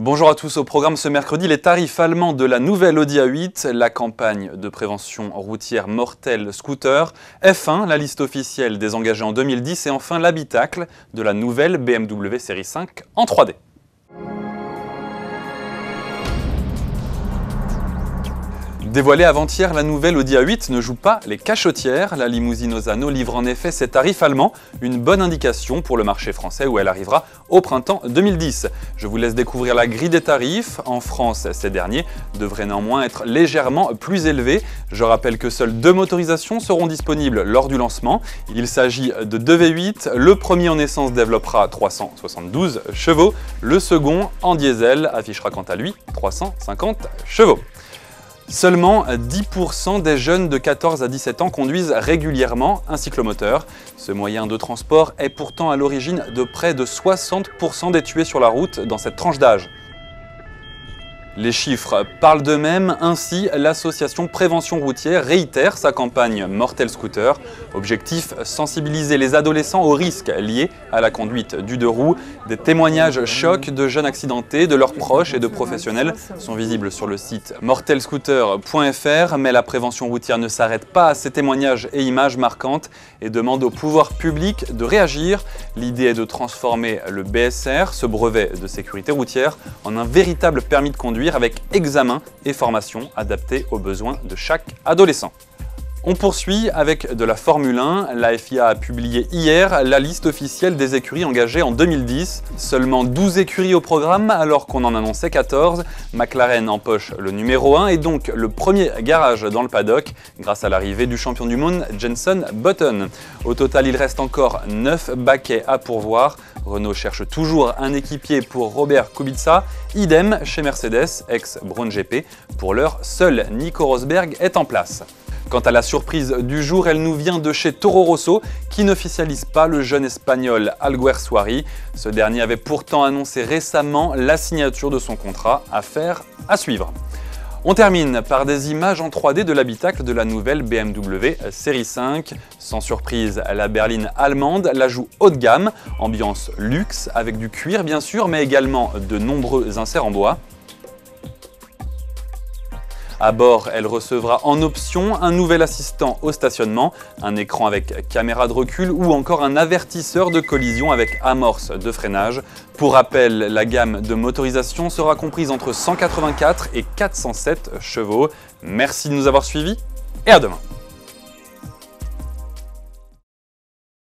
Bonjour à tous, au programme ce mercredi, les tarifs allemands de la nouvelle Audi A8, la campagne de prévention routière Mortel Scooter, F1, la liste officielle des engagés en 2010 et enfin l'habitacle de la nouvelle BMW série 5 en 3D. Dévoilée avant-hier, la nouvelle Audi A8 ne joue pas les cachottières. La limousine Osano livre en effet ses tarifs allemands, une bonne indication pour le marché français où elle arrivera au printemps 2010. Je vous laisse découvrir la grille des tarifs. En France, ces derniers devraient néanmoins être légèrement plus élevés. Je rappelle que seules 2 motorisations seront disponibles lors du lancement. Il s'agit de 2 V8. Le premier en essence développera 372 chevaux. Le second, en diesel, affichera quant à lui 350 chevaux. Seulement 10% des jeunes de 14 à 17 ans conduisent régulièrement un cyclomoteur. Ce moyen de transport est pourtant à l'origine de près de 60% des tués sur la route dans cette tranche d'âge. Les chiffres parlent d'eux-mêmes, ainsi l'association Prévention Routière réitère sa campagne Mortel Scooter. Objectif, sensibiliser les adolescents aux risques liés à la conduite du 2 roues. Des témoignages chocs de jeunes accidentés, de leurs proches et de professionnels sont visibles sur le site mortelscooter.fr. Mais la prévention routière ne s'arrête pas à ces témoignages et images marquantes et demande au pouvoir public de réagir. L'idée est de transformer le BSR, ce brevet de sécurité routière, en un véritable permis de conduire avec examen et formation adaptés aux besoins de chaque adolescent. On poursuit avec de la Formule 1. La FIA a publié hier la liste officielle des écuries engagées en 2010. Seulement 12 écuries au programme alors qu'on en annonçait 14. McLaren empoche le numéro 1 et donc le premier garage dans le paddock grâce à l'arrivée du champion du monde Jenson Button. Au total, il reste encore 9 baquets à pourvoir. Renault cherche toujours un équipier pour Robert Kubica. Idem chez Mercedes, ex-Braun GP. Pour l'heure, seul Nico Rosberg est en place. Quant à la surprise du jour, elle nous vient de chez Toro Rosso qui n'officialise pas le jeune espagnol Alguersuari. Ce dernier avait pourtant annoncé récemment la signature de son contrat, affaire à suivre. On termine par des images en 3D de l'habitacle de la nouvelle BMW série 5. Sans surprise, la berline allemande la joue haut de gamme, ambiance luxe avec du cuir bien sûr, mais également de nombreux inserts en bois. À bord, elle recevra en option un nouvel assistant au stationnement, un écran avec caméra de recul ou encore un avertisseur de collision avec amorce de freinage. Pour rappel, la gamme de motorisation sera comprise entre 184 et 407 chevaux. Merci de nous avoir suivis et à demain.